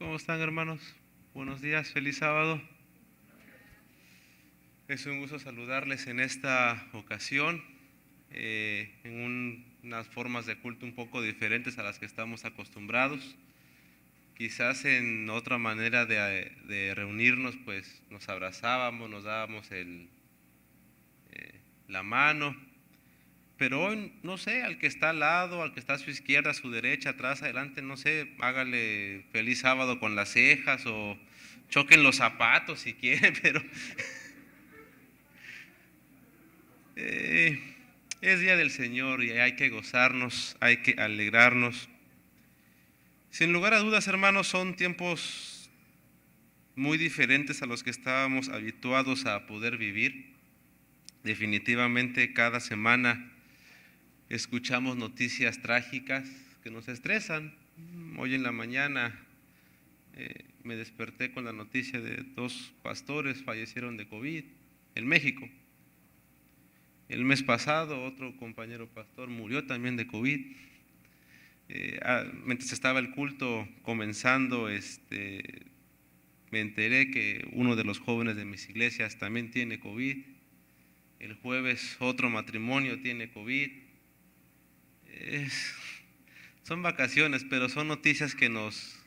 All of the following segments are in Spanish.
¿Cómo están, hermanos? Buenos días, feliz sábado. Es un gusto saludarles en esta ocasión, unas formas de culto un poco diferentes a las que estamos acostumbrados. Quizás en otra manera de reunirnos, pues nos abrazábamos, nos dábamos la mano. Pero hoy, no sé, al que está al lado, al que está a su izquierda, a su derecha, atrás, adelante, no sé, hágale feliz sábado con las cejas o choquen los zapatos si quieren, pero eh, es día del Señor y hay que gozarnos, hay que alegrarnos. Sin lugar a dudas, hermanos, son tiempos muy diferentes a los que estábamos habituados a poder vivir. Definitivamente cada semana escuchamos noticias trágicas que nos estresan. Hoy en la mañana me desperté con la noticia de 2 pastores fallecieron de COVID en México. El mes pasado otro compañero pastor murió también de COVID. Mientras estaba el culto comenzando, me enteré que uno de los jóvenes de mis iglesias también tiene COVID. El jueves otro matrimonio tiene COVID. Son vacaciones, pero son noticias que nos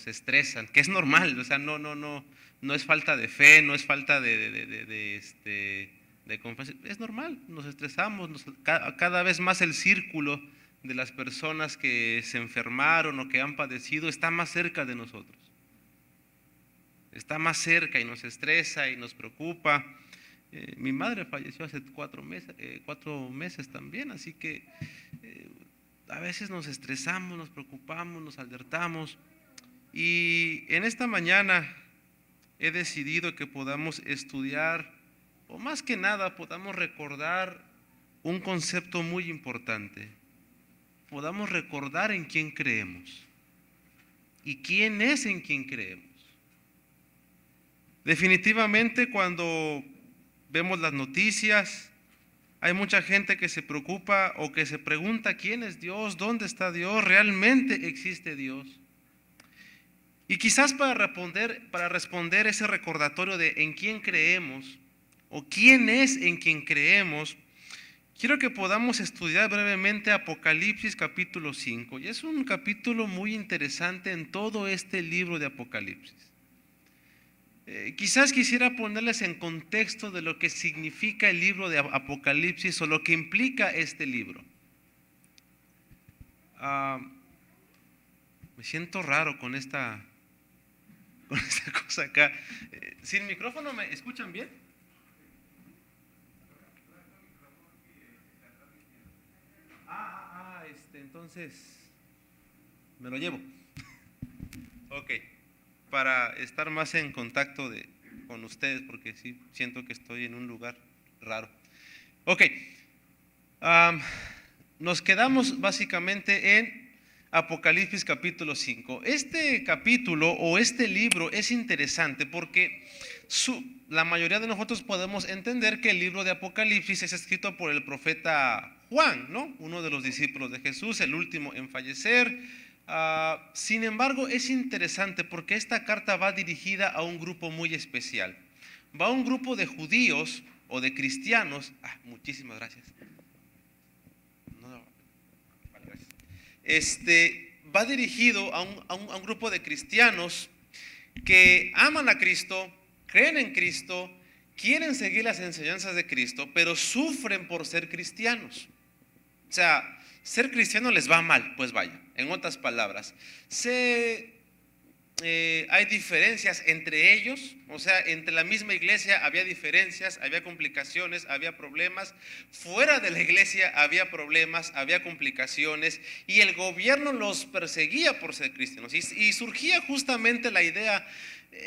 estresan, que es normal, o sea, no es falta de fe, no es falta de confianza, es normal, nos estresamos, cada vez más el círculo de las personas que se enfermaron o que han padecido está más cerca de nosotros, está más cerca y nos estresa y nos preocupa. Mi madre falleció hace 4 meses también, así que a veces nos estresamos, nos preocupamos, nos alertamos. Y en esta mañana he decidido que podamos estudiar, o más que nada podamos recordar un concepto muy importante. Podamos recordar en quién creemos y quién es en quien creemos. Definitivamente cuando vemos las noticias, hay mucha gente que se preocupa o que se pregunta quién es Dios, dónde está Dios, realmente existe Dios. Y quizás para responder ese recordatorio de en quién creemos o quién es en quien creemos, quiero que podamos estudiar brevemente Apocalipsis capítulo 5. Y es un capítulo muy interesante en todo este libro de Apocalipsis. Quizás quisiera ponerles en contexto de lo que significa el libro de Apocalipsis o lo que implica este libro. Me siento raro con esta cosa acá. ¿Sin micrófono me escuchan bien? Entonces me lo llevo. Ok, para estar más en contacto con ustedes, porque sí siento que estoy en un lugar raro. Ok, nos quedamos básicamente en Apocalipsis capítulo 5. Este capítulo o este libro es interesante porque la mayoría de nosotros podemos entender que el libro de Apocalipsis es escrito por el profeta Juan, ¿no? Uno de los discípulos de Jesús, el último en fallecer. Sin embargo, es interesante porque esta carta va dirigida a un grupo muy especial. Va a un grupo de judíos o de cristianos. Muchísimas gracias. Va dirigido a un grupo de cristianos que aman a Cristo, creen en Cristo, quieren seguir las enseñanzas de Cristo, pero sufren por ser cristianos. O sea, ser cristiano les va mal, pues vaya, en otras palabras. Hay diferencias entre ellos, o sea, entre la misma iglesia había diferencias, había complicaciones, había problemas. Fuera de la iglesia había problemas, había complicaciones, y el gobierno los perseguía por ser cristianos. Y surgía justamente la idea,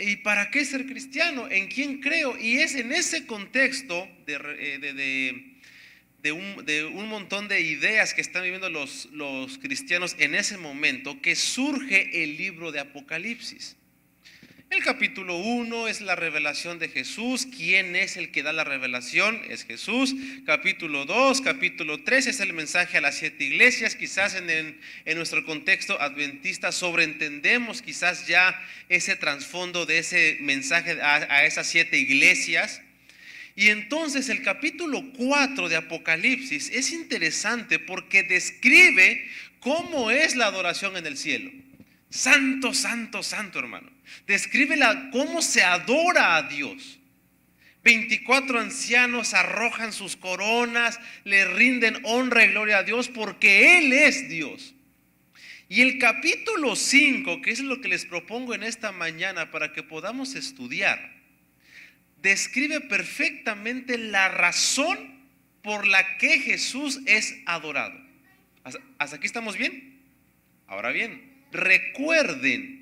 ¿y para qué ser cristiano? ¿En quién creo? Y es en ese contexto de un montón de ideas que están viviendo los cristianos en ese momento que surge el libro de Apocalipsis. El capítulo 1 es la revelación de Jesús. ¿Quién es el que da la revelación? Es Jesús. Capítulo 2, capítulo 3 es el mensaje a las 7 iglesias. Quizás en nuestro contexto adventista sobreentendemos quizás ya ese trasfondo de ese mensaje a esas 7 iglesias. Y entonces el capítulo 4 de Apocalipsis es interesante porque describe cómo es la adoración en el cielo. Santo, santo, santo, hermano. Describe cómo se adora a Dios. 24 ancianos arrojan sus coronas, le rinden honra y gloria a Dios porque Él es Dios. Y el capítulo 5, que es lo que les propongo en esta mañana para que podamos estudiar, describe perfectamente la razón por la que Jesús es adorado. ¿Hasta aquí estamos bien? Ahora bien, recuerden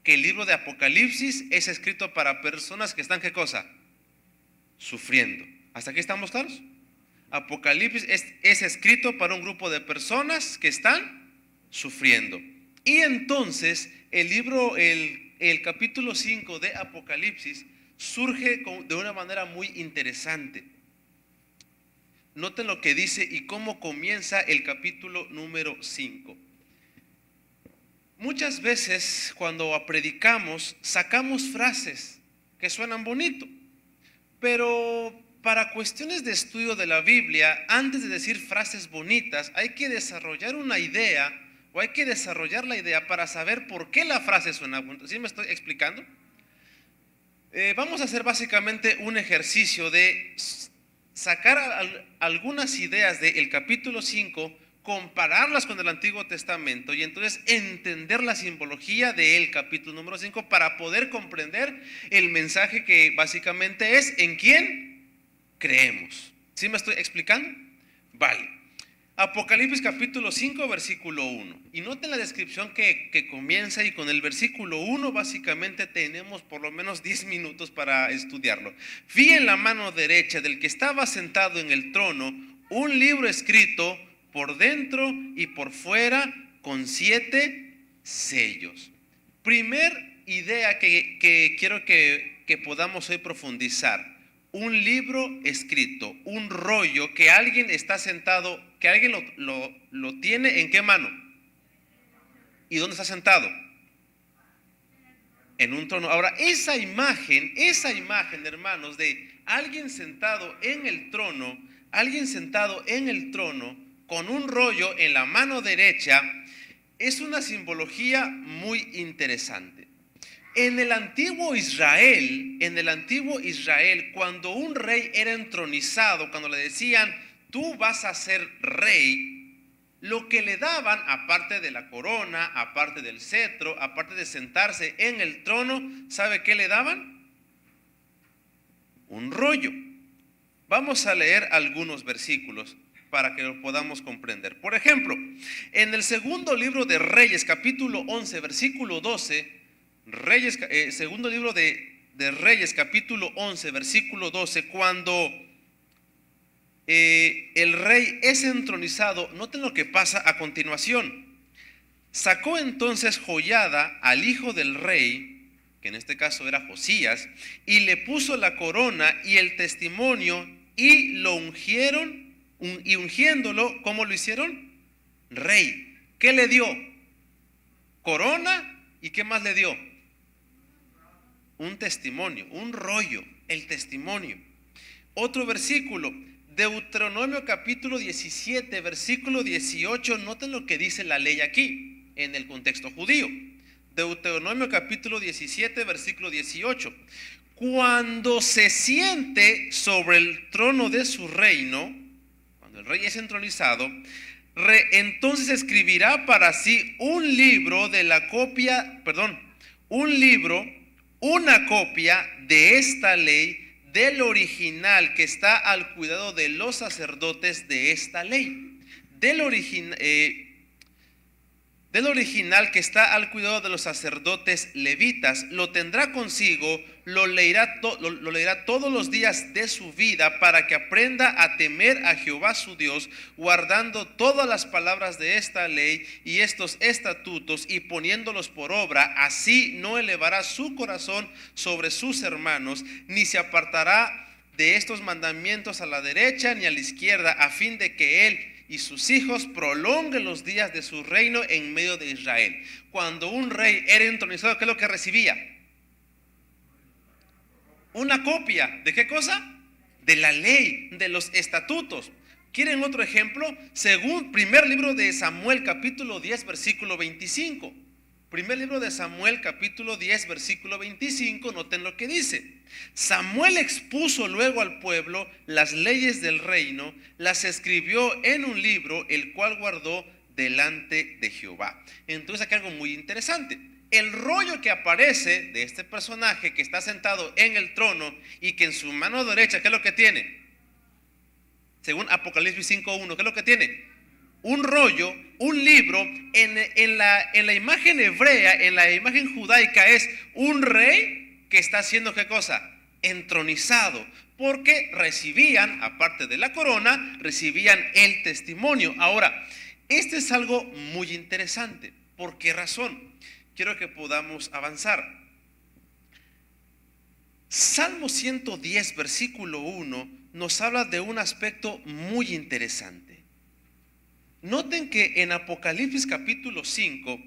que el libro de Apocalipsis es escrito para personas que están, ¿qué cosa? Sufriendo. ¿Hasta aquí estamos claros? Apocalipsis es escrito para un grupo de personas que están sufriendo. Y entonces el capítulo 5 de Apocalipsis surge de una manera muy interesante. Noten lo que dice y cómo comienza el capítulo número 5. Muchas veces cuando predicamos sacamos frases que suenan bonito, pero para cuestiones de estudio de la Biblia, antes de decir frases bonitas, hay que desarrollar una idea o hay que desarrollar la idea para saber por qué la frase suena bonita. ¿Sí me estoy explicando? Vamos a hacer básicamente un ejercicio de sacar algunas ideas del capítulo 5, compararlas con el Antiguo Testamento y entonces entender la simbología del capítulo número 5 para poder comprender el mensaje que básicamente es ¿en quién creemos? ¿Sí me estoy explicando? Vale. Apocalipsis capítulo 5 versículo 1. Y noten la descripción que comienza y con el versículo 1 básicamente tenemos por lo menos 10 minutos para estudiarlo. Vi en la mano derecha del que estaba sentado en el trono un libro escrito por dentro y por fuera con 7 sellos. Primer idea que quiero que podamos hoy profundizar. Un libro escrito, un rollo que alguien está sentado, que alguien lo tiene ¿en qué mano? ¿Y dónde está sentado? En un trono. Ahora, esa imagen, hermanos, de alguien sentado en el trono, con un rollo en la mano derecha, es una simbología muy interesante. En el antiguo Israel, cuando un rey era entronizado, cuando le decían, tú vas a ser rey, lo que le daban, aparte de la corona, aparte del cetro, aparte de sentarse en el trono, ¿sabe qué le daban? Un rollo. Vamos a leer algunos versículos para que lo podamos comprender. Por ejemplo, en el segundo libro de Reyes, capítulo 11, versículo 12, segundo libro de Reyes, capítulo 11, versículo 12, cuando el rey es entronizado, noten lo que pasa a continuación. Sacó entonces Joiada al hijo del rey, que en este caso era Josías, y le puso la corona y el testimonio y lo ungieron, y ungiéndolo, ¿cómo lo hicieron? Rey. ¿Qué le dio? Corona, ¿y qué más le dio? Un testimonio, un rollo, el testimonio. Otro versículo, Deuteronomio capítulo 17, versículo 18, noten lo que dice la ley aquí, en el contexto judío. Deuteronomio capítulo 17, versículo 18. Cuando se siente sobre el trono de su reino, cuando el rey es entronizado, entonces escribirá para sí una copia de esta ley del original que está al cuidado de los sacerdotes de esta ley. Del original que está al cuidado de los sacerdotes levitas, lo tendrá consigo lo leerá todos los días de su vida para que aprenda a temer a Jehová su Dios, guardando todas las palabras de esta ley y estos estatutos y poniéndolos por obra. Así no elevará su corazón sobre sus hermanos, ni se apartará de estos mandamientos a la derecha ni a la izquierda, a fin de que él y sus hijos prolonguen los días de su reino en medio de Israel. Cuando un rey era entronizado, ¿qué es lo que recibía? Una copia, ¿de qué cosa? De la ley, de los estatutos. ¿Quieren otro ejemplo? Según primer libro de Samuel, capítulo 10, versículo 25. Primer libro de Samuel, capítulo 10, versículo 25, noten lo que dice. Samuel expuso luego al pueblo las leyes del reino, las escribió en un libro, el cual guardó delante de Jehová. Entonces aquí algo muy interesante. El rollo que aparece de este personaje que está sentado en el trono y que en su mano derecha, ¿qué es lo que tiene? Según Apocalipsis 5.1, ¿qué es lo que tiene? Un rollo, un libro. En la imagen hebrea, en la imagen judaica, es un rey que está haciendo ¿qué cosa? Entronizado, porque recibían, aparte de la corona, recibían el testimonio. Ahora, este es algo muy interesante. ¿Por qué razón? Quiero que podamos avanzar. Salmo 110, versículo 1, nos habla de un aspecto muy interesante. Noten que en Apocalipsis capítulo 5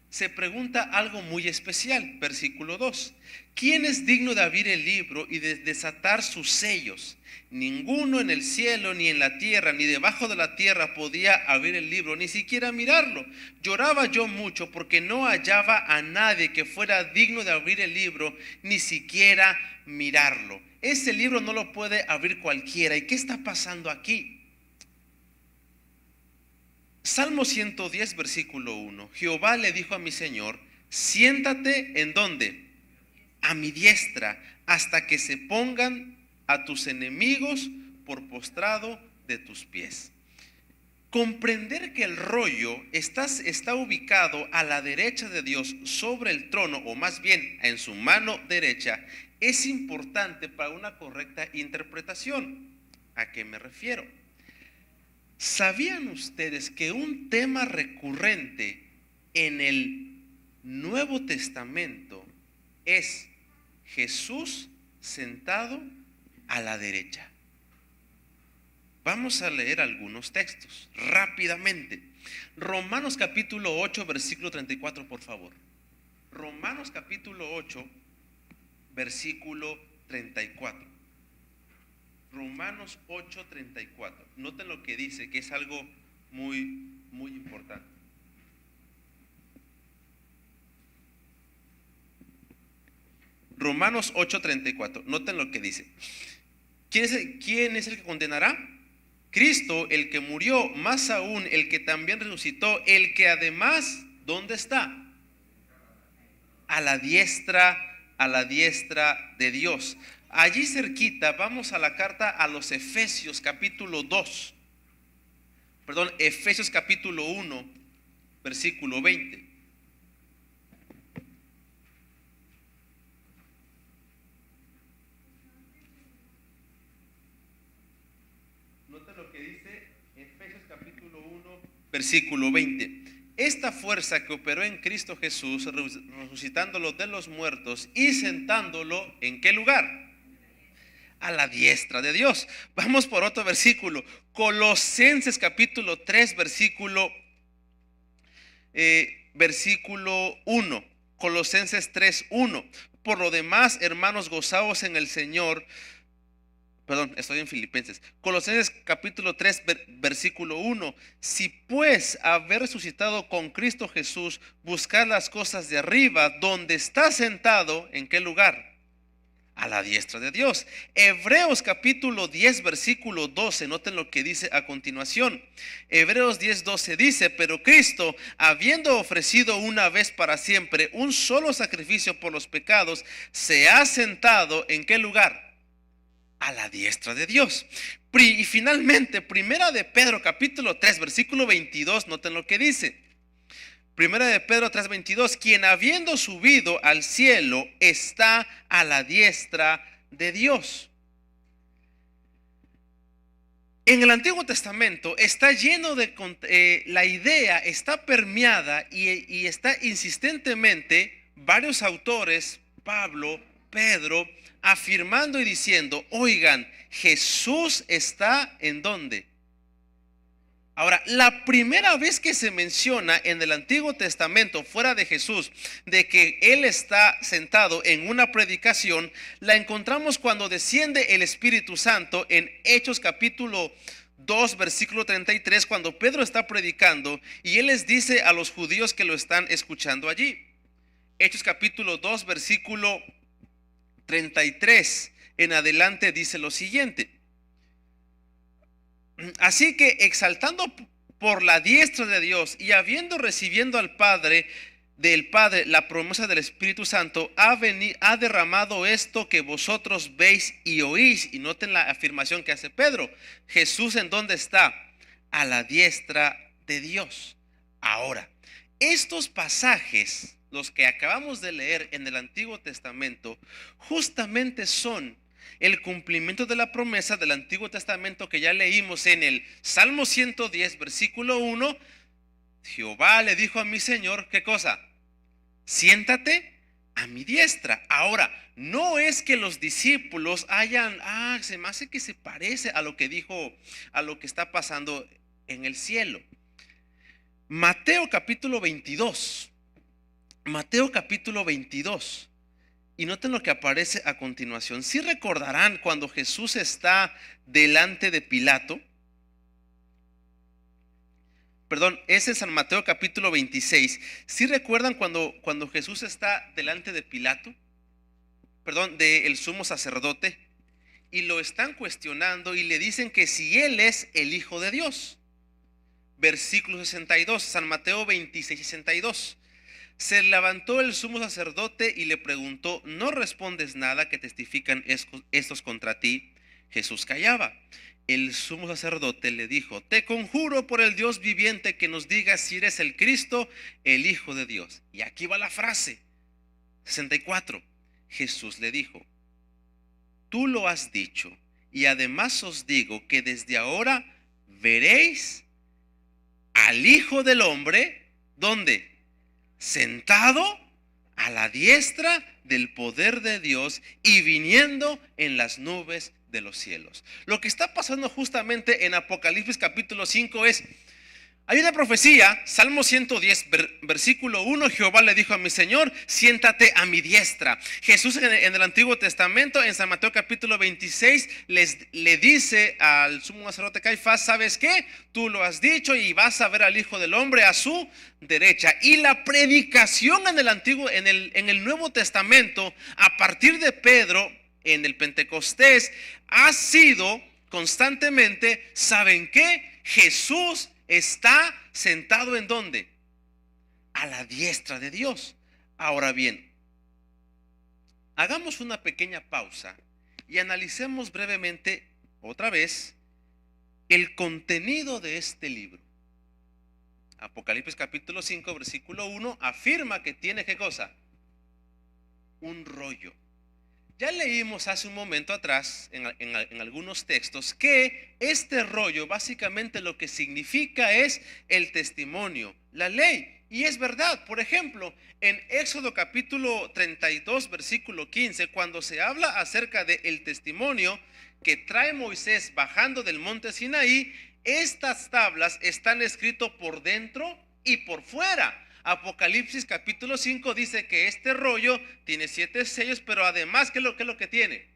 se pregunta algo muy especial, versículo 2. ¿Quién es digno de abrir el libro y de desatar sus sellos? Ninguno en el cielo, ni en la tierra, ni debajo de la tierra podía abrir el libro, ni siquiera mirarlo. Lloraba yo mucho porque no hallaba a nadie que fuera digno de abrir el libro, ni siquiera mirarlo. Ese libro no lo puede abrir cualquiera. ¿Y qué está pasando aquí? Salmo 110, versículo 1. Jehová le dijo a mi Señor: siéntate ¿en dónde? A mi diestra, hasta que se pongan a tus enemigos por postrado de tus pies. Comprender que el rollo está ubicado a la derecha de Dios sobre el trono, o más bien en su mano derecha, es importante para una correcta interpretación. ¿A qué me refiero? ¿Sabían ustedes que un tema recurrente en el Nuevo Testamento es Jesús sentado a la derecha? Vamos a leer algunos textos rápidamente. Romanos capítulo 8, versículo 34, por favor. Romanos capítulo 8, versículo 34. Romanos 8:34. Noten lo que dice, que es algo muy, muy importante. Romanos 8:34. Noten lo que dice. ¿Quién es el que condenará? Cristo, el que murió, más aún el que también resucitó, el que además, ¿dónde está? A la diestra de Dios. Allí cerquita vamos a la carta a los Efesios capítulo 2. Efesios capítulo 1, versículo 20. Nota lo que dice Efesios capítulo 1, versículo 20. Esta fuerza que operó en Cristo Jesús, resucitándolo de los muertos y sentándolo, ¿en qué lugar? A la diestra de Dios. Vamos por otro versículo. Colosenses capítulo 3, versículo 1. Colosenses 3, 1. Por lo demás, hermanos, gozaos en el Señor. Estoy en Filipenses. Colosenses capítulo 3, versículo 1. Si pues haber resucitado con Cristo Jesús, buscad las cosas de arriba, donde está sentado, ¿en qué lugar? A la diestra de Dios. Hebreos capítulo 10, versículo 12. Noten lo que dice a continuación. Hebreos 10, 12 dice: pero Cristo, habiendo ofrecido una vez para siempre un solo sacrificio por los pecados, se ha sentado, ¿en qué lugar? A la diestra de Dios. Y finalmente, primera de Pedro capítulo 3, versículo 22. Noten lo que dice. Primera de Pedro 3:22, quien habiendo subido al cielo está a la diestra de Dios. En el Antiguo Testamento está lleno de la idea, está permeada y está insistentemente varios autores, Pablo, Pedro, afirmando y diciendo, oigan, Jesús está ¿en dónde? Ahora, la primera vez que se menciona en el Antiguo Testamento fuera de Jesús de que Él está sentado en una predicación, la encontramos cuando desciende el Espíritu Santo en Hechos capítulo 2 versículo 33, cuando Pedro está predicando y Él les dice a los judíos que lo están escuchando allí. Hechos capítulo 2 versículo 33 en adelante dice lo siguiente. Así que exaltando por la diestra de Dios y habiendo recibiendo al Padre, del Padre la promesa del Espíritu Santo, ha derramado esto que vosotros veis y oís. Y noten la afirmación que hace Pedro. Jesús, ¿en dónde está? A la diestra de Dios. Ahora, estos pasajes, los que acabamos de leer en el Antiguo Testamento, justamente son el cumplimiento de la promesa del Antiguo Testamento que ya leímos en el Salmo 110 versículo 1. Jehová le dijo a mi Señor, ¿qué cosa? Siéntate a mi diestra. Ahora, no es que los discípulos hayan, se me hace que se parece a lo que dijo, a lo que está pasando en el cielo. Mateo capítulo 22. Mateo capítulo 22. Y noten lo que aparece a continuación. Si recordarán cuando Jesús está delante de Pilato. Perdón, es en San Mateo capítulo 26. Si recuerdan cuando Jesús está delante de Pilato, perdón, del sumo sacerdote, y lo están cuestionando y le dicen que si él es el Hijo de Dios. Versículo 62, San Mateo 26, 62. Se levantó el sumo sacerdote y le preguntó, ¿no respondes nada que testifican estos contra ti? Jesús callaba. El sumo sacerdote le dijo, te conjuro por el Dios viviente que nos digas si eres el Cristo, el Hijo de Dios. Y aquí va la frase. 64. Jesús le dijo, tú lo has dicho, y además os digo que desde ahora veréis al Hijo del Hombre, ¿dónde? Sentado a la diestra del poder de Dios y viniendo en las nubes de los cielos. Lo que está pasando justamente en Apocalipsis capítulo 5 es, hay una profecía, Salmo 110, versículo 1, Jehová le dijo a mi Señor, siéntate a mi diestra. Jesús en el Antiguo Testamento, en San Mateo capítulo 26, le dice al sumo sacerdote Caifás, ¿sabes qué? Tú lo has dicho y vas a ver al Hijo del Hombre a su derecha. Y la predicación en el Nuevo Testamento, a partir de Pedro, en el Pentecostés, ha sido constantemente, ¿saben qué? Jesús está sentado ¿en dónde? A la diestra de Dios. Ahora bien, hagamos una pequeña pausa y analicemos brevemente otra vez el contenido de este libro. Apocalipsis capítulo 5 versículo 1 afirma que tiene ¿qué cosa? Un rollo. Ya leímos hace un momento atrás en algunos textos que este rollo básicamente lo que significa es el testimonio, la ley. Y es verdad, por ejemplo, en Éxodo capítulo 32 versículo 15, cuando se habla acerca del testimonio que trae Moisés bajando del monte Sinaí, estas tablas están escritas por dentro y por fuera. Apocalipsis capítulo 5 dice que este rollo tiene 7 sellos, pero además, ¿qué es lo que tiene?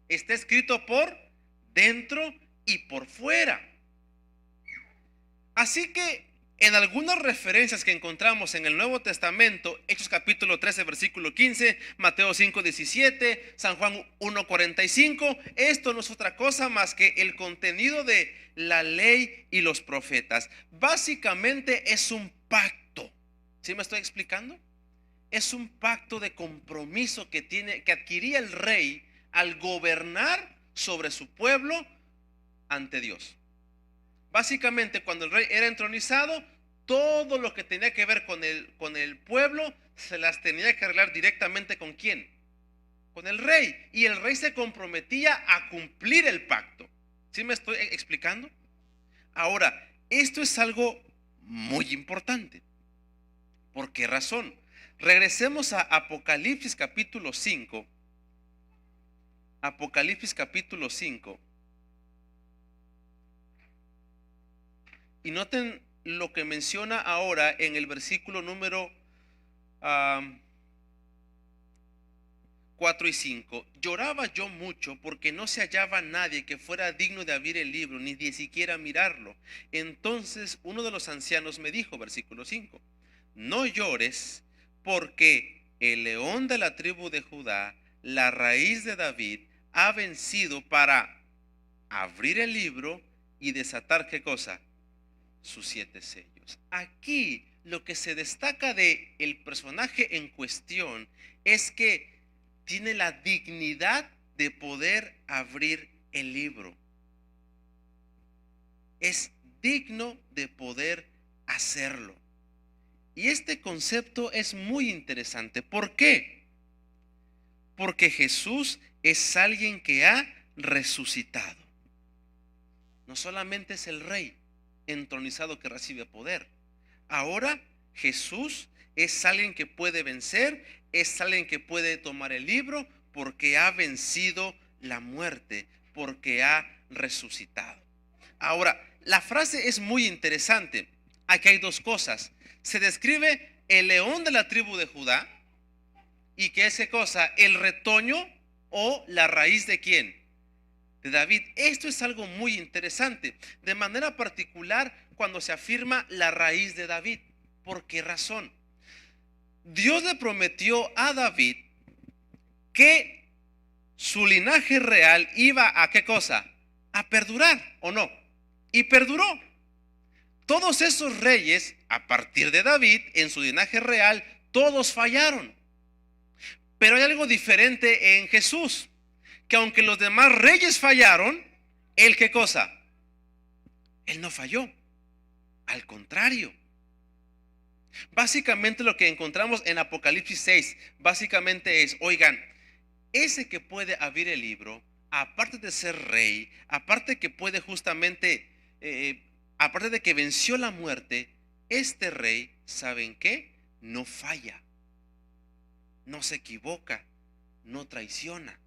Está escrito por dentro y por fuera. Así que en algunas referencias que encontramos en el Nuevo Testamento, Hechos capítulo 13 versículo 15, Mateo 5 17, San Juan 1 45, esto no es otra cosa más que el contenido de la ley y los profetas. Básicamente es un pacto. ¿Sí me estoy explicando? Es un pacto de compromiso que adquiría el rey al gobernar sobre su pueblo ante Dios. Básicamente, cuando el rey era entronizado, todo lo que tenía que ver con el pueblo se las tenía que arreglar directamente ¿con quién? Con el rey. Y el rey se comprometía a cumplir el pacto. ¿Sí me estoy explicando? Ahora, esto es algo muy importante. ¿Por qué razón? Regresemos a Apocalipsis capítulo 5. Apocalipsis capítulo 5. Y noten lo que menciona ahora en el versículo número 4 y 5. Lloraba yo mucho porque no se hallaba nadie que fuera digno de abrir el libro, ni de siquiera mirarlo. Entonces uno de los ancianos me dijo, versículo 5, no llores, porque el león de la tribu de Judá, la raíz de David, ha vencido para abrir el libro y desatar ¿qué cosa? Sus 7 sellos. Aquí lo que se destaca de el personaje en cuestión es que tiene la dignidad de poder abrir el libro. Es digno de poder hacerlo. Y este concepto es muy interesante. ¿Por qué? Porque Jesús es alguien que ha resucitado. No solamente es el rey entronizado que recibe poder. Ahora Jesús es alguien que puede vencer, es alguien que puede tomar el libro porque ha vencido la muerte, porque ha resucitado. Ahora, la frase es muy interesante. Aquí hay dos cosas. Se describe el león de la tribu de Judá y que esa cosa, el retoño o la raíz de ¿quién? De David. Esto es algo muy interesante. De manera particular cuando se afirma la raíz de David. ¿Por qué razón? Dios le prometió a David que su linaje real iba a ¿qué cosa? A perdurar, ¿o no? Y perduró. Todos esos reyes, a partir de David, en su linaje real, todos fallaron. Pero hay algo diferente en Jesús, que aunque los demás reyes fallaron, ¿él qué cosa? Él no falló. Al contrario. Básicamente lo que encontramos en Apocalipsis 6, básicamente es, oigan, ese que puede abrir el libro, aparte de ser rey, aparte que puede justamente, aparte de que venció la muerte, este rey, ¿saben qué? No falla, no se equivoca, no traiciona.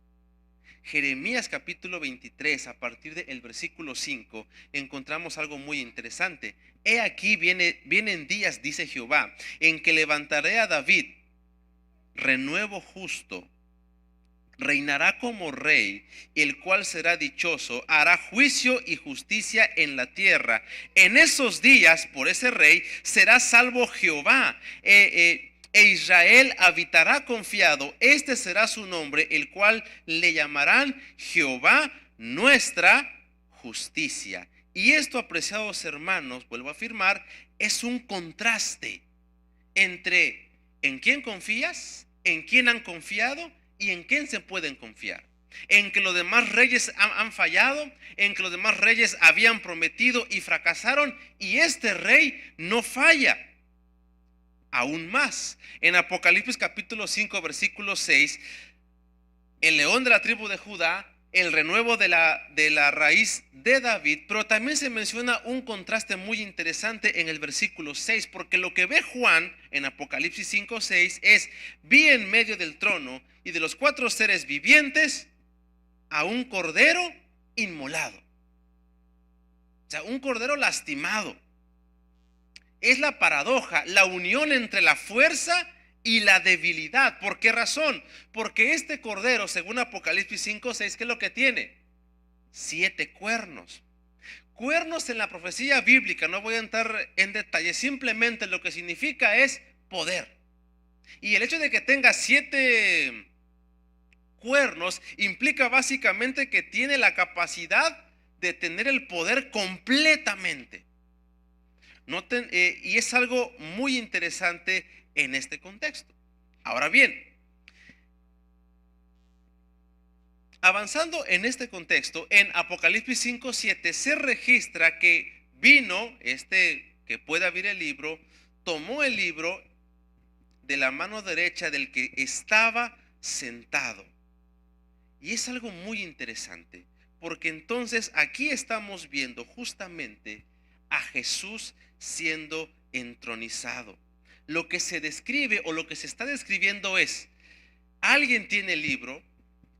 Jeremías capítulo 23, a partir del versículo 5, encontramos algo muy interesante. He aquí vienen días, dice Jehová, en que levantaré a David, renuevo justo, reinará como rey, el cual será dichoso, hará juicio y justicia en la tierra. En esos días, por ese rey, será salvo Jehová, e Israel habitará confiado. Este será su nombre, el cual le llamarán Jehová nuestra justicia. Y esto, apreciados hermanos, vuelvo a afirmar, es un contraste entre en quién confías, en quién han confiado y en quién se pueden confiar. En que los demás reyes han fallado, en que los demás reyes habían prometido y fracasaron, y este rey no falla. Aún más, en Apocalipsis capítulo 5, versículo 6, el león de la tribu de Judá, el renuevo de la raíz de David, pero también se menciona un contraste muy interesante en el versículo 6, porque lo que ve Juan en Apocalipsis 5, 6 es, vi en medio del trono y de los 4 seres vivientes a un cordero inmolado, o sea, un cordero lastimado. Es la paradoja, la unión entre la fuerza y la debilidad. ¿Por qué razón? Porque este cordero, según Apocalipsis 5, 6, ¿qué es lo que tiene? 7 cuernos. Cuernos en la profecía bíblica, no voy a entrar en detalle, simplemente lo que significa es poder. Y el hecho de que tenga 7 cuernos implica básicamente que tiene la capacidad de tener el poder completamente. Noten, y es algo muy interesante en este contexto. Ahora bien, avanzando en este contexto, en Apocalipsis 5:7 se registra que vino este que puede abrir el libro, tomó el libro de la mano derecha del que estaba sentado. Y es algo muy interesante, porque entonces aquí estamos viendo justamente a Jesús siendo entronizado. Lo que se describe o lo que se está describiendo es, alguien tiene el libro,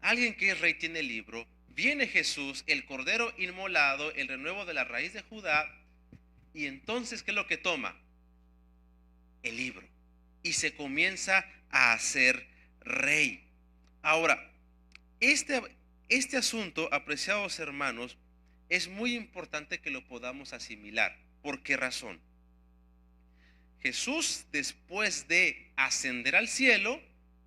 alguien que es rey tiene el libro, viene Jesús, el cordero inmolado, el renuevo de la raíz de Judá, y entonces, ¿qué es lo que toma? El libro. Y se comienza a hacer rey. Ahora, este asunto, apreciados hermanos, es muy importante que lo podamos asimilar. ¿Por qué razón? Jesús, después de ascender al cielo,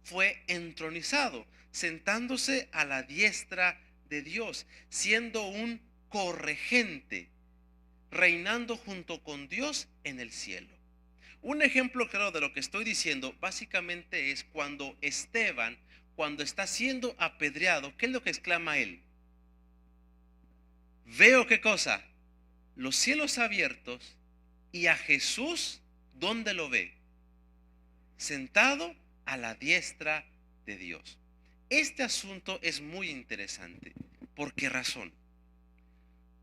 fue entronizado, sentándose a la diestra de Dios, siendo un corregente, reinando junto con Dios en el cielo. Un ejemplo claro de lo que estoy diciendo básicamente es cuando Esteban, cuando está siendo apedreado, ¿qué es lo que exclama él? Veo, ¿qué cosa? Los cielos abiertos y a Jesús, ¿dónde lo ve? Sentado a la diestra de Dios. Este asunto es muy interesante. ¿Por qué razón?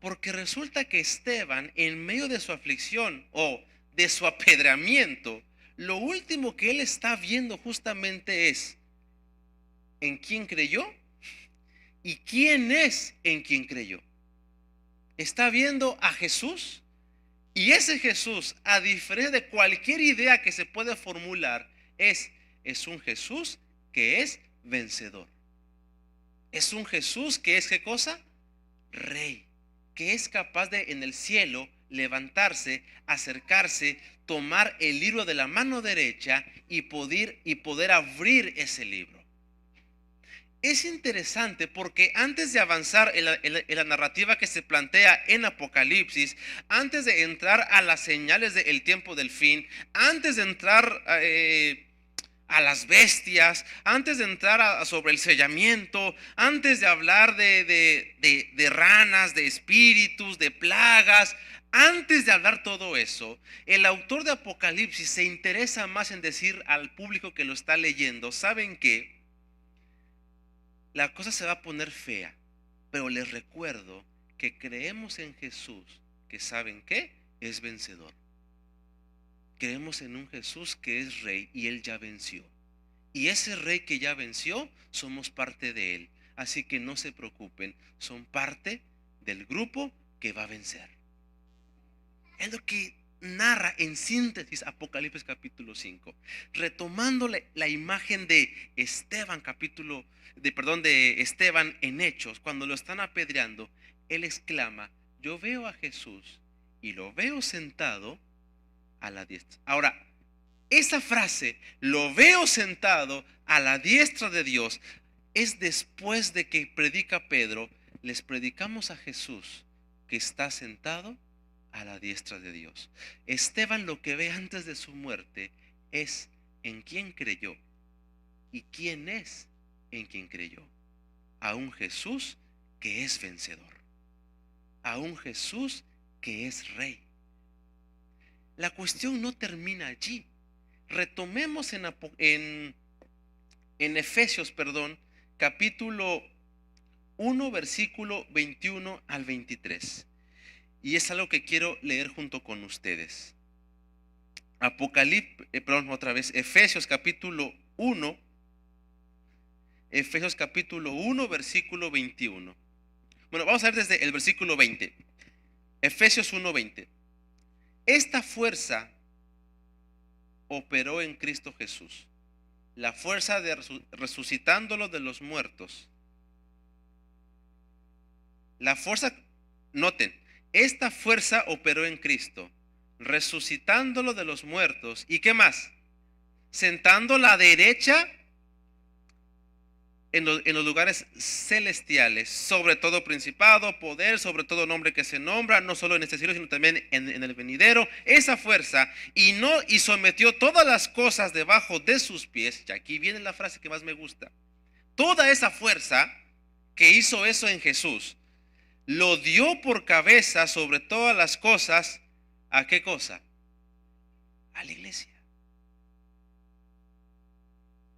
Porque resulta que Esteban, en medio de su aflicción o de su apedreamiento, lo último que él está viendo justamente es ¿en quién creyó? ¿Y quién es en quien creyó? Está viendo a Jesús, y ese Jesús, a diferencia de cualquier idea que se puede formular, es un Jesús que es vencedor. Es un Jesús que es, ¿qué cosa? Rey, que es capaz de en el cielo levantarse, acercarse, tomar el libro de la mano derecha y poder abrir ese libro. Es interesante porque antes de avanzar en la narrativa que se plantea en Apocalipsis, antes de entrar a las señales del tiempo del fin, antes de entrar a las bestias, antes de entrar sobre el sellamiento, antes de hablar de ranas, de espíritus, de plagas, antes de hablar todo eso, el autor de Apocalipsis se interesa más en decir al público que lo está leyendo, ¿saben qué? La cosa se va a poner fea, pero les recuerdo que creemos en Jesús, que ¿saben qué? Es vencedor. Creemos en un Jesús que es rey y él ya venció. Y ese rey que ya venció, somos parte de él. Así que no se preocupen, son parte del grupo que va a vencer. Es lo que narra en síntesis Apocalipsis capítulo 5, retomando la imagen de Esteban de Esteban en Hechos, cuando lo están apedreando, él exclama, yo veo a Jesús y lo veo sentado a la diestra. Ahora, esa frase, lo veo sentado a la diestra de Dios, es después de que predica Pedro, les predicamos a Jesús que está sentado a la diestra de Dios. Esteban lo que ve antes de su muerte es en quién creyó y quién es en quien creyó. A un Jesús que es vencedor, a un Jesús que es rey. La cuestión no termina allí. Retomemos en Efesios, capítulo 1, versículo 21 al 23. Y es algo que quiero leer junto con ustedes. Efesios capítulo 1, versículo 21. Bueno, vamos a ver desde el versículo 20. Efesios 1:20. Esta fuerza operó en Cristo Jesús, la fuerza de resucitándolo de los muertos. La fuerza, noten, esta fuerza operó en Cristo, resucitándolo de los muertos. ¿Y qué más? Sentando a la derecha en los lugares celestiales, sobre todo principado, poder, sobre todo nombre que se nombra, no solo en este siglo, sino también en el venidero. Esa fuerza, y sometió todas las cosas debajo de sus pies. Y aquí viene la frase que más me gusta. Toda esa fuerza que hizo eso en Jesús, lo dio por cabeza sobre todas las cosas. ¿A qué cosa? a la iglesia.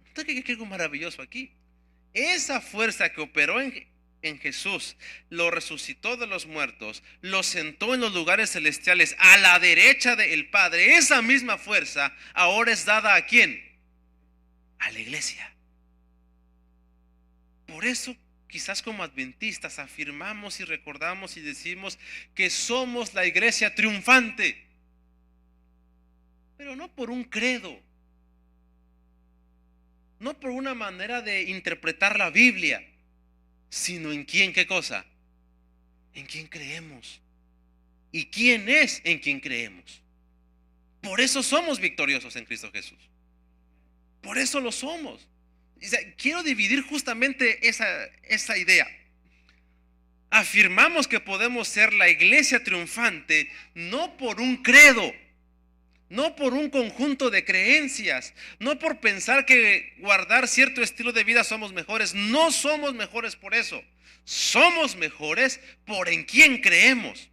Entonces, ¿qué algo maravilloso aquí? Esa fuerza que operó en Jesús, lo resucitó de los muertos, lo sentó en los lugares celestiales a la derecha del Padre. Esa misma fuerza ahora es dada ¿a quién? A la iglesia. Por eso quizás como adventistas afirmamos y recordamos y decimos que somos la iglesia triunfante, pero no por un credo, no por una manera de interpretar la Biblia, sino en quién, ¿qué cosa? En quién creemos. ¿Y quién es en quien creemos? Por eso somos victoriosos en Cristo Jesús. Por eso lo somos. O sea, quiero dividir justamente esa idea. Afirmamos que podemos ser la iglesia triunfante no por un credo, no por un conjunto de creencias, no por pensar que guardar cierto estilo de vida somos mejores. No somos mejores por eso. Somos mejores por en quién creemos.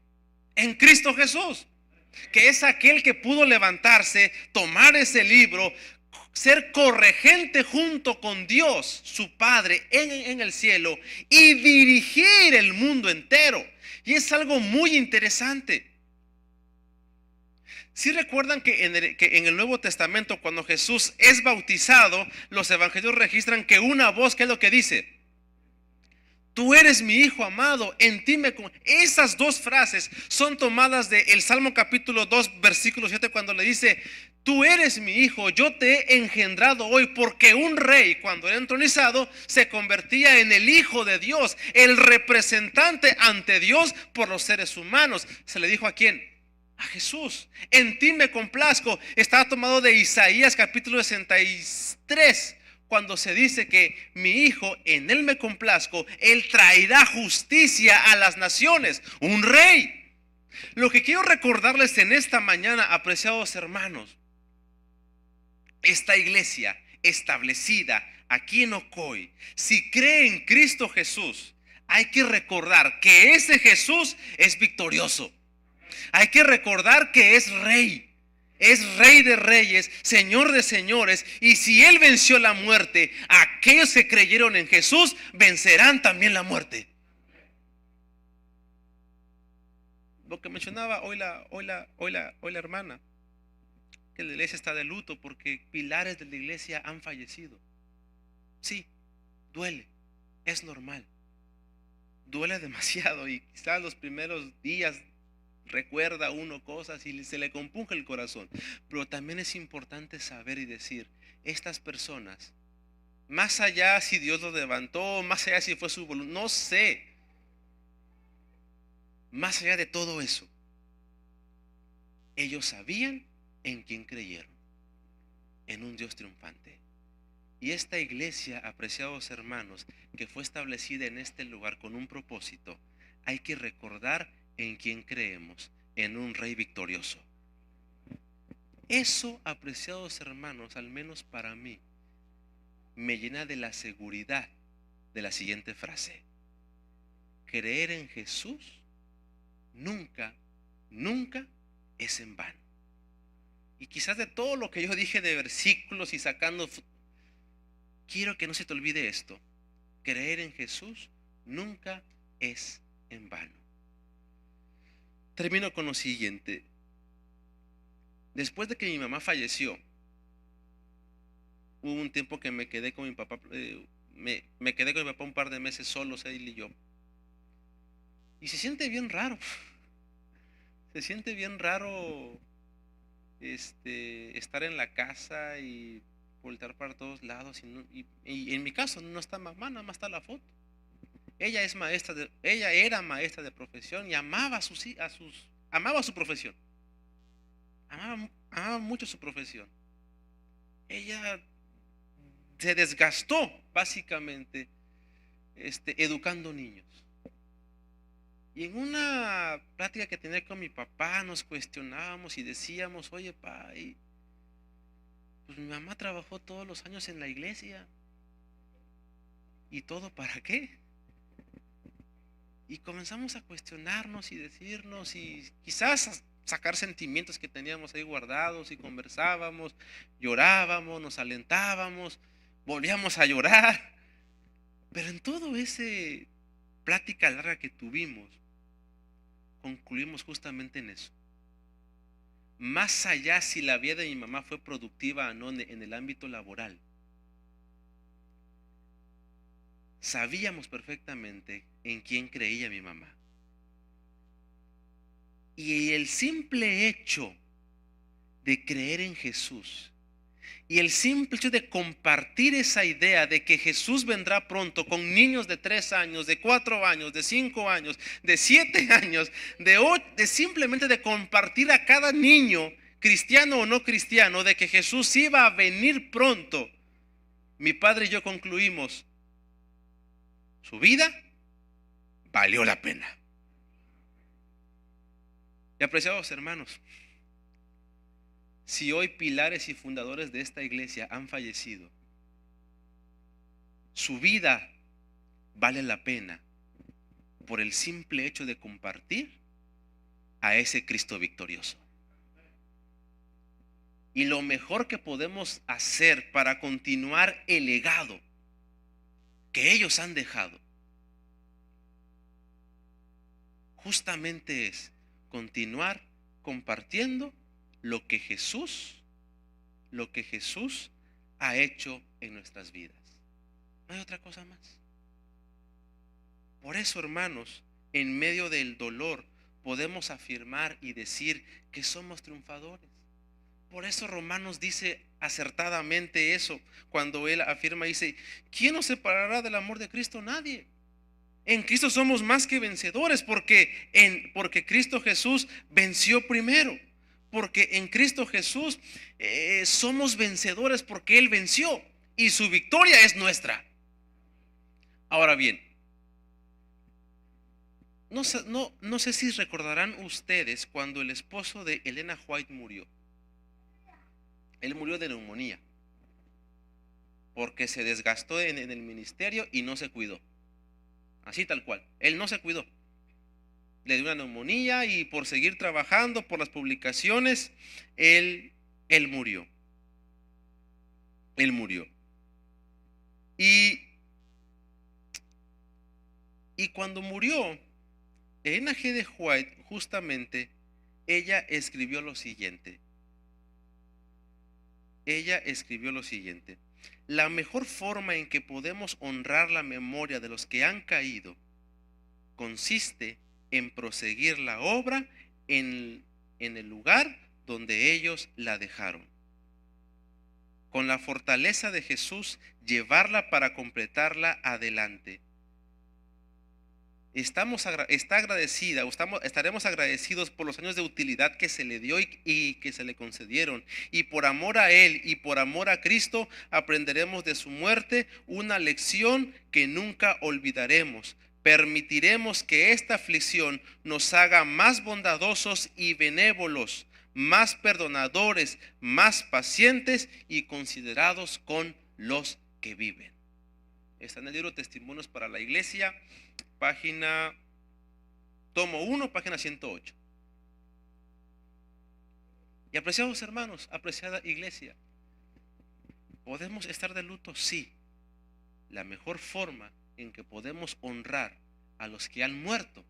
En Cristo Jesús, que es aquel que pudo levantarse, tomar ese libro, ser corregente junto con Dios, su Padre, en el cielo, y dirigir el mundo entero. Y es algo muy interesante. Si recuerdan que en el Nuevo Testamento, cuando Jesús es bautizado, los evangelios registran que una voz, ¿qué es lo que dice? Tú eres mi hijo amado, en ti me... Esas dos frases son tomadas del Salmo capítulo 2, versículo 7, cuando le dice, tú eres mi hijo, yo te he engendrado hoy, porque un rey, cuando era entronizado, se convertía en el hijo de Dios, el representante ante Dios por los seres humanos. ¿Se le dijo a quién? A Jesús. En ti me complazco. Está tomado de Isaías capítulo 63, cuando se dice que mi hijo, en él me complazco, él traerá justicia a las naciones, un rey. Lo que quiero recordarles en esta mañana, apreciados hermanos, esta iglesia establecida aquí en Ocoy, si cree en Cristo Jesús, hay que recordar que ese Jesús es victorioso. Hay que recordar que es rey. Es rey de reyes, señor de señores. Y si él venció la muerte, aquellos que creyeron en Jesús vencerán también la muerte. Lo que mencionaba hoy la hermana, que la iglesia está de luto porque pilares de la iglesia han fallecido. Sí, duele, es normal. Duele demasiado y quizás los primeros días recuerda uno cosas y se le compunge el corazón. Pero también es importante saber y decir, estas personas, más allá si Dios los levantó, más allá si fue su voluntad, no sé, más allá de todo eso, ellos sabían en quién creyeron, en un Dios triunfante. Y esta iglesia, apreciados hermanos, que fue establecida en este lugar con un propósito, hay que recordar en quién creemos, en un rey victorioso. Eso, apreciados hermanos, al menos para mí, me llena de la seguridad de la siguiente frase: creer en Jesús nunca es en vano. Y quizás de todo lo que yo dije de versículos y sacando, quiero que no se te olvide esto: creer en Jesús nunca es en vano. Termino con lo siguiente. Después de que mi mamá falleció, hubo un tiempo que me quedé con mi papá, me quedé con mi papá un par de meses solos, él y yo. Y se siente bien raro. Se siente bien raro estar en la casa y voltear para todos lados. Y en mi caso no está mamá, nada más está la foto. Ella era maestra de profesión y amaba amaba su profesión. Amaba mucho su profesión. Ella se desgastó básicamente educando niños. Y en una plática que tenía con mi papá nos cuestionábamos y decíamos, oye, pa, pues mi mamá trabajó todos los años en la iglesia. ¿Y todo para qué? Y comenzamos a cuestionarnos y decirnos, y quizás sacar sentimientos que teníamos ahí guardados y conversábamos, llorábamos, nos alentábamos, volvíamos a llorar. Pero en todo ese plática larga que tuvimos, concluimos justamente en eso. Más allá si la vida de mi mamá fue productiva o no en el ámbito laboral, sabíamos perfectamente en quién creía mi mamá. Y el simple hecho de creer en Jesús y el simple hecho de compartir esa idea de que Jesús vendrá pronto con niños de 3 años, de 4 años, de 5 años, de 7 años, de simplemente de compartir a cada niño, cristiano o no cristiano, de que Jesús iba a venir pronto, mi padre y yo concluimos, su vida valió la pena. Y apreciados hermanos, si hoy pilares y fundadores de esta iglesia han fallecido, su vida vale la pena por el simple hecho de compartir a ese Cristo victorioso. Y lo mejor que podemos hacer para continuar el legado que ellos han dejado, justamente es continuar compartiendo lo que Jesús ha hecho en nuestras vidas. No hay otra cosa más. Por eso, hermanos, en medio del dolor podemos afirmar y decir que somos triunfadores. Por eso Romanos dice acertadamente eso, cuando él afirma, dice, ¿quién nos separará del amor de Cristo? Nadie. En Cristo somos más que vencedores porque Cristo Jesús venció primero. Porque en Cristo Jesús somos vencedores porque Él venció y su victoria es nuestra. Ahora bien, no sé si recordarán ustedes cuando el esposo de Elena White murió. Él murió de neumonía porque se desgastó en el ministerio y no se cuidó. Así tal cual, él no se cuidó. Le dio una neumonía y por seguir trabajando, por las publicaciones, él murió. Él murió. Y cuando murió, Elena G. de White, justamente, ella escribió lo siguiente. La mejor forma en que podemos honrar la memoria de los que han caído consiste en proseguir la obra en el lugar donde ellos la dejaron. Con la fortaleza de Jesús, llevarla para completarla adelante. Estaremos agradecidos por los años de utilidad que se le dio y que se le concedieron. Y por amor a Él y por amor a Cristo, aprenderemos de su muerte una lección que nunca olvidaremos. Permitiremos que esta aflicción nos haga más bondadosos y benévolos, más perdonadores, más pacientes y considerados con los que viven. Está en el libro Testimonios para la Iglesia, tomo 1, página 108. Y apreciados hermanos, apreciada iglesia, ¿podemos estar de luto? Sí. La mejor forma en que podemos honrar a los que han muerto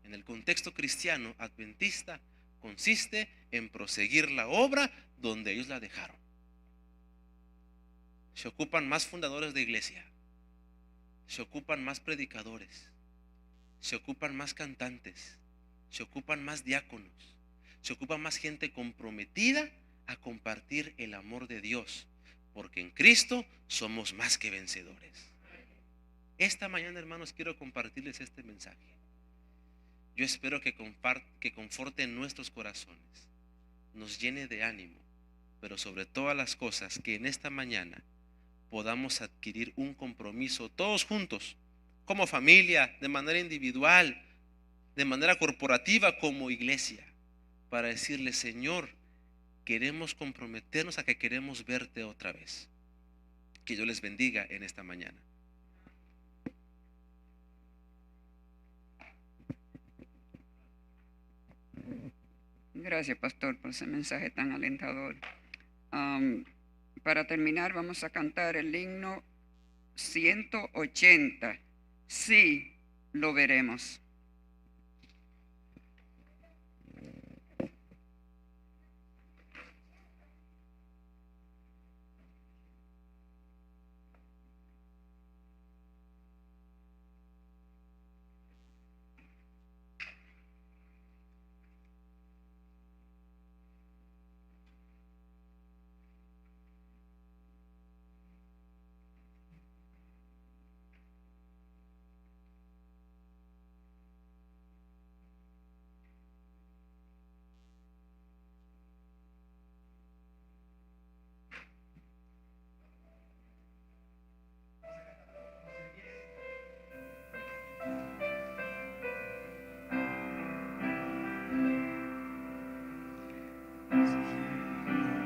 en el contexto cristiano adventista consiste en proseguir la obra donde ellos la dejaron. Se ocupan más fundadores de iglesia, se ocupan más predicadores, se ocupan más cantantes, se ocupan más diáconos, se ocupa más gente comprometida a compartir el amor de Dios, porque en Cristo somos más que vencedores. Esta mañana, hermanos, quiero compartirles este mensaje. Yo espero que conforte nuestros corazones, nos llene de ánimo, pero sobre todas las cosas, que en esta mañana podamos adquirir un compromiso todos juntos, como familia, de manera individual, de manera corporativa, como iglesia, para decirle: Señor, queremos comprometernos a que queremos verte otra vez. Que Dios les bendiga en esta mañana. Gracias, pastor, por ese mensaje tan alentador. Para terminar, vamos a cantar el himno 180. Sí, lo veremos.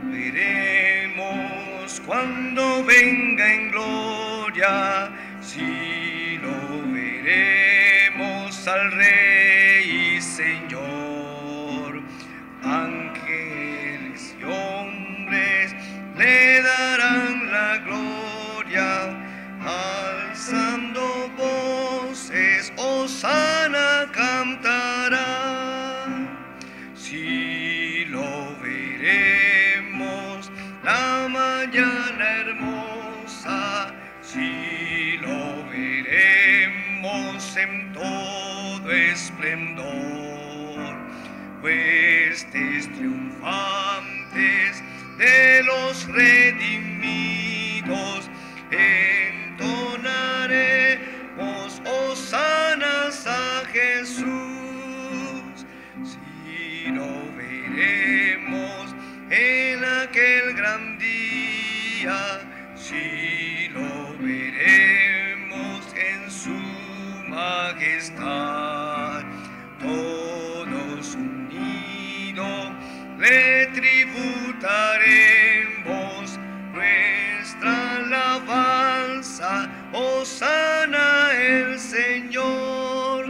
Veremos cuando venga en gloria, si lo veremos al Rey y Señor. Ángeles y hombres le darán la gloria, alzando voces, hosana cantarán. Si lo veremos la mañana hermosa, si lo veremos en todo esplendor, huestes triunfantes de los redimidos, entonaremos hosanas a Jesús. Si lo veremos en aquel gran día, si lo veremos en su majestad, todos unidos le tributaremos nuestra alabanza. Hosana el Señor,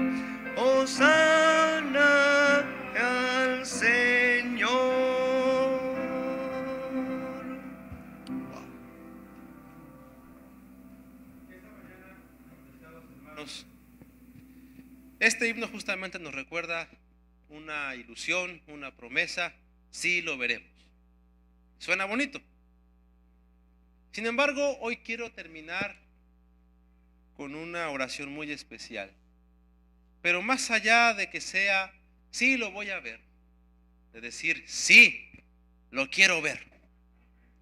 hosana al Señor. Este himno justamente nos recuerda una ilusión, una promesa. Sí, lo veremos. Suena bonito. Sin embargo, hoy quiero terminar con una oración muy especial. Pero más allá de que sea, sí, lo voy a ver, de decir, sí, lo quiero ver.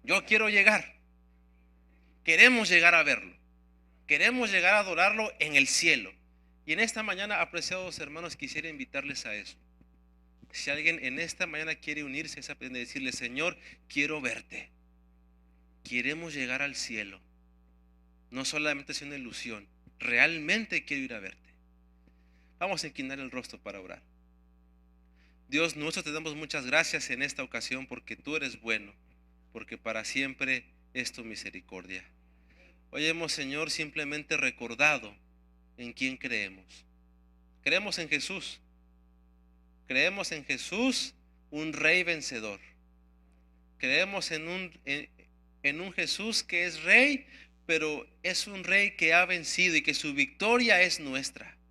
Yo quiero llegar. Queremos llegar a verlo. Queremos llegar a adorarlo en el cielo. Y en esta mañana, apreciados hermanos, quisiera invitarles a eso. Si alguien en esta mañana quiere unirse a esa y decirle, Señor, quiero verte. Queremos llegar al cielo. No solamente es una ilusión, realmente quiero ir a verte. Vamos a inclinar el rostro para orar. Dios nuestro, te damos muchas gracias en esta ocasión porque tú eres bueno, porque para siempre es tu misericordia. Hoy hemos, Señor, simplemente recordado en quién creemos. Creemos en Jesús. Creemos en Jesús, un Rey vencedor. Creemos en un Jesús que es Rey, pero es un Rey que ha vencido y que su victoria es nuestra.